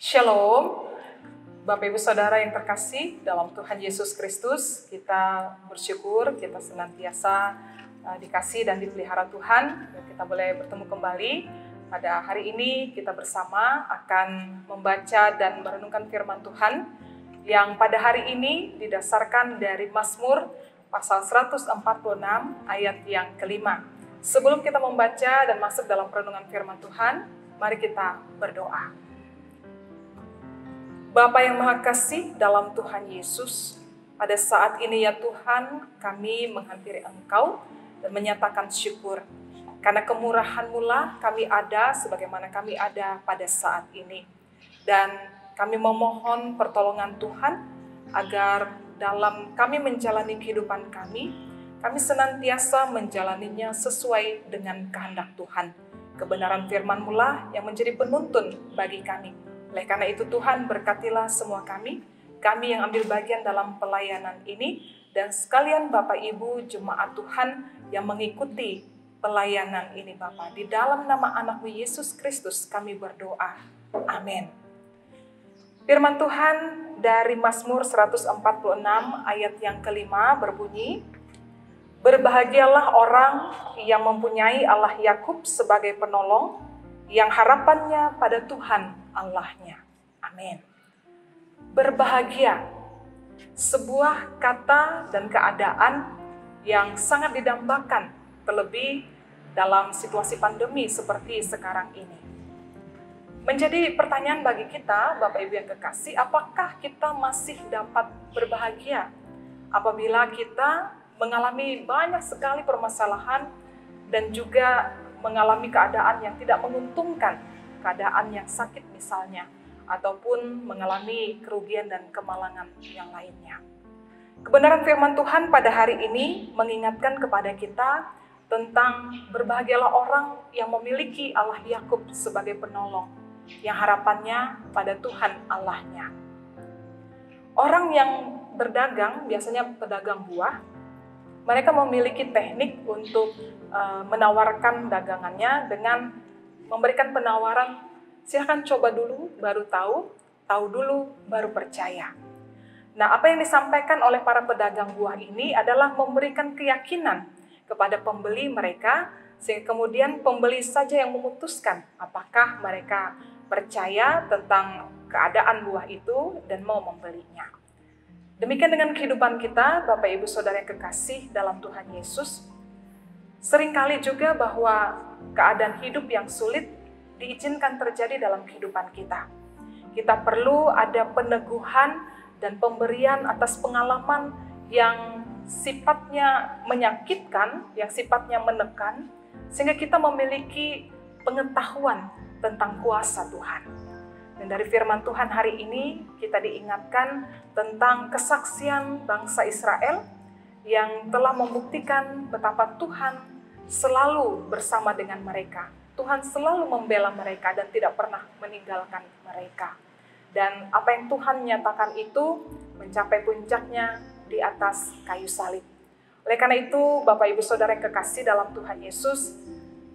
Shalom, Bapak Ibu Saudara yang terkasih dalam Tuhan Yesus Kristus. Kita bersyukur kita senantiasa dikasih dan dipelihara Tuhan. Dan kita boleh bertemu kembali pada hari ini. Kita bersama akan membaca dan merenungkan firman Tuhan yang pada hari ini didasarkan dari Mazmur pasal 146 ayat yang kelima. Sebelum kita membaca dan masuk dalam perenungan firman Tuhan, mari kita berdoa. Bapa yang Maha Kasih dalam Tuhan Yesus, pada saat ini ya Tuhan, kami menghampiri Engkau dan menyatakan syukur. Karena kemurahan-Mu lah kami ada sebagaimana kami ada pada saat ini. Dan kami memohon pertolongan Tuhan agar dalam kami menjalani kehidupan kami senantiasa menjalaninya sesuai dengan kehendak Tuhan. Kebenaran firman-Mu lah yang menjadi penuntun bagi kami. Oleh karena itu Tuhan berkatilah semua kami yang ambil bagian dalam pelayanan ini, dan sekalian Bapak Ibu jemaat Tuhan yang mengikuti pelayanan ini Bapak. Di dalam nama anak-Mu Yesus Kristus kami berdoa. Amin. Firman Tuhan dari Mazmur 146 ayat yang kelima berbunyi, "Berbahagialah orang yang mempunyai Allah Yakub sebagai penolong, yang harapannya pada Tuhan Allahnya." Amin. Berbahagia, sebuah kata dan keadaan yang sangat didambakan, terlebih dalam situasi pandemi seperti sekarang ini. Menjadi pertanyaan bagi kita, Bapak Ibu yang kekasih, apakah kita masih dapat berbahagia apabila kita mengalami banyak sekali permasalahan dan juga mengalami keadaan yang tidak menguntungkan, keadaan yang sakit misalnya, ataupun mengalami kerugian dan kemalangan yang lainnya. Kebenaran firman Tuhan pada hari ini mengingatkan kepada kita tentang berbahagialah orang yang memiliki Allah Yakub sebagai penolong, yang harapannya pada Tuhan Allahnya. Orang yang berdagang, biasanya pedagang buah, mereka memiliki teknik untuk menawarkan dagangannya dengan memberikan penawaran, silahkan coba dulu baru tahu dulu baru percaya. Nah, apa yang disampaikan oleh para pedagang buah ini adalah memberikan keyakinan kepada pembeli mereka, sehingga kemudian pembeli saja yang memutuskan apakah mereka percaya tentang keadaan buah itu dan mau membelinya. Demikian dengan kehidupan kita, Bapak Ibu Saudara yang kekasih dalam Tuhan Yesus. Seringkali juga bahwa keadaan hidup yang sulit diizinkan terjadi dalam kehidupan kita. Kita perlu ada peneguhan dan pemberian atas pengalaman yang sifatnya menyakitkan, yang sifatnya menekan, sehingga kita memiliki pengetahuan tentang kuasa Tuhan. Dan dari firman Tuhan hari ini kita diingatkan tentang kesaksian bangsa Israel yang telah membuktikan betapa Tuhan selalu bersama dengan mereka. Tuhan selalu membela mereka dan tidak pernah meninggalkan mereka. Dan apa yang Tuhan nyatakan itu mencapai puncaknya di atas kayu salib. Oleh karena itu, Bapak Ibu Saudara yang kekasih dalam Tuhan Yesus,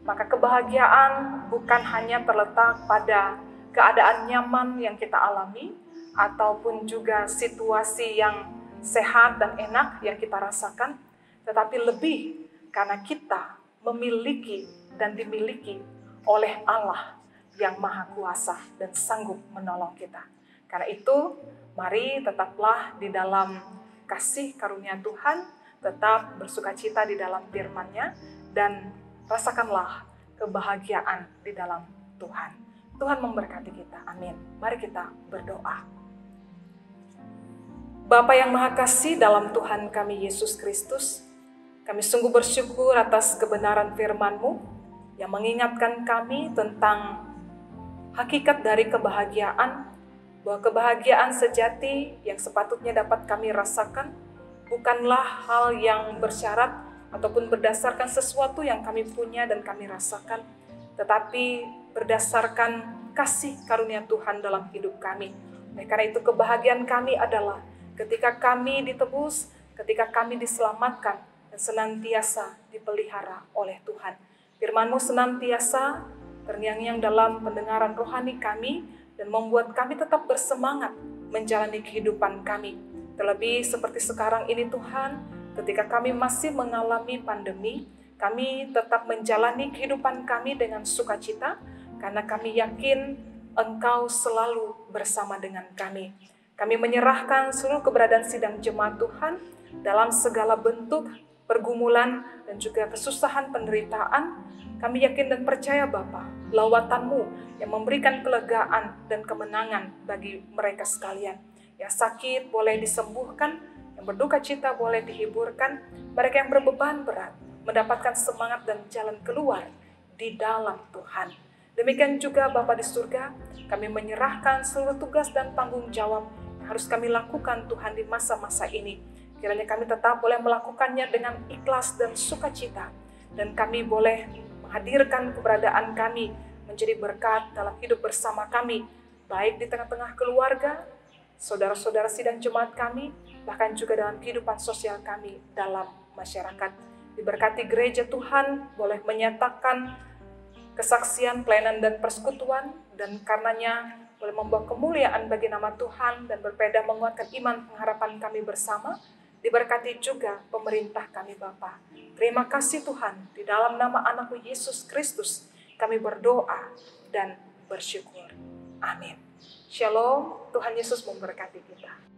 maka kebahagiaan bukan hanya terletak pada keadaan nyaman yang kita alami, ataupun juga situasi yang sehat dan enak yang kita rasakan, tetapi lebih karena kita memiliki dan dimiliki oleh Allah yang Maha Kuasa dan sanggup menolong kita. Karena itu, mari tetaplah di dalam kasih karunia Tuhan, tetap bersukacita di dalam firman-Nya, dan rasakanlah kebahagiaan di dalam Tuhan. Tuhan memberkati kita. Amin. Mari kita berdoa. Bapa yang Maha Kasih dalam Tuhan kami Yesus Kristus, kami sungguh bersyukur atas kebenaran firman-Mu yang mengingatkan kami tentang hakikat dari kebahagiaan, bahwa kebahagiaan sejati yang sepatutnya dapat kami rasakan bukanlah hal yang bersyarat ataupun berdasarkan sesuatu yang kami punya dan kami rasakan, tetapi berdasarkan kasih karunia Tuhan dalam hidup kami. Oleh karena itu kebahagiaan kami adalah ketika kami ditebus, ketika kami diselamatkan, dan senantiasa dipelihara oleh Tuhan. Firman-Mu senantiasa terngiang-ngiang dalam pendengaran rohani kami, dan membuat kami tetap bersemangat menjalani kehidupan kami. Terlebih seperti sekarang ini Tuhan, ketika kami masih mengalami pandemi, kami tetap menjalani kehidupan kami dengan sukacita, karena kami yakin Engkau selalu bersama dengan kami. Kami menyerahkan seluruh keberadaan sidang jemaat Tuhan dalam segala bentuk pergumulan dan juga kesusahan penderitaan. Kami yakin dan percaya Bapa, lawatan-Mu yang memberikan kelegaan dan kemenangan bagi mereka sekalian. Yang sakit boleh disembuhkan, yang berduka cita boleh dihiburkan, mereka yang berbeban berat mendapatkan semangat dan jalan keluar di dalam Tuhan. Demikian juga Bapa di surga, kami menyerahkan seluruh tugas dan tanggung jawab yang harus kami lakukan Tuhan di masa-masa ini. Kiranya kami tetap boleh melakukannya dengan ikhlas dan sukacita, dan kami boleh menghadirkan keberadaan kami menjadi berkat dalam hidup bersama kami, baik di tengah-tengah keluarga, saudara-saudara sidang jemaat kami, bahkan juga dalam kehidupan sosial kami dalam masyarakat. Diberkati gereja Tuhan, boleh menyatakan kesaksian, pelayanan, dan persekutuan, dan karenanya boleh membawa kemuliaan bagi nama Tuhan dan berpeda menguatkan iman pengharapan kami bersama. Diberkati juga pemerintah kami Bapa. Terima kasih Tuhan, di dalam nama anak-Mu Yesus Kristus kami berdoa dan bersyukur. Amin. Shalom, Tuhan Yesus memberkati kita.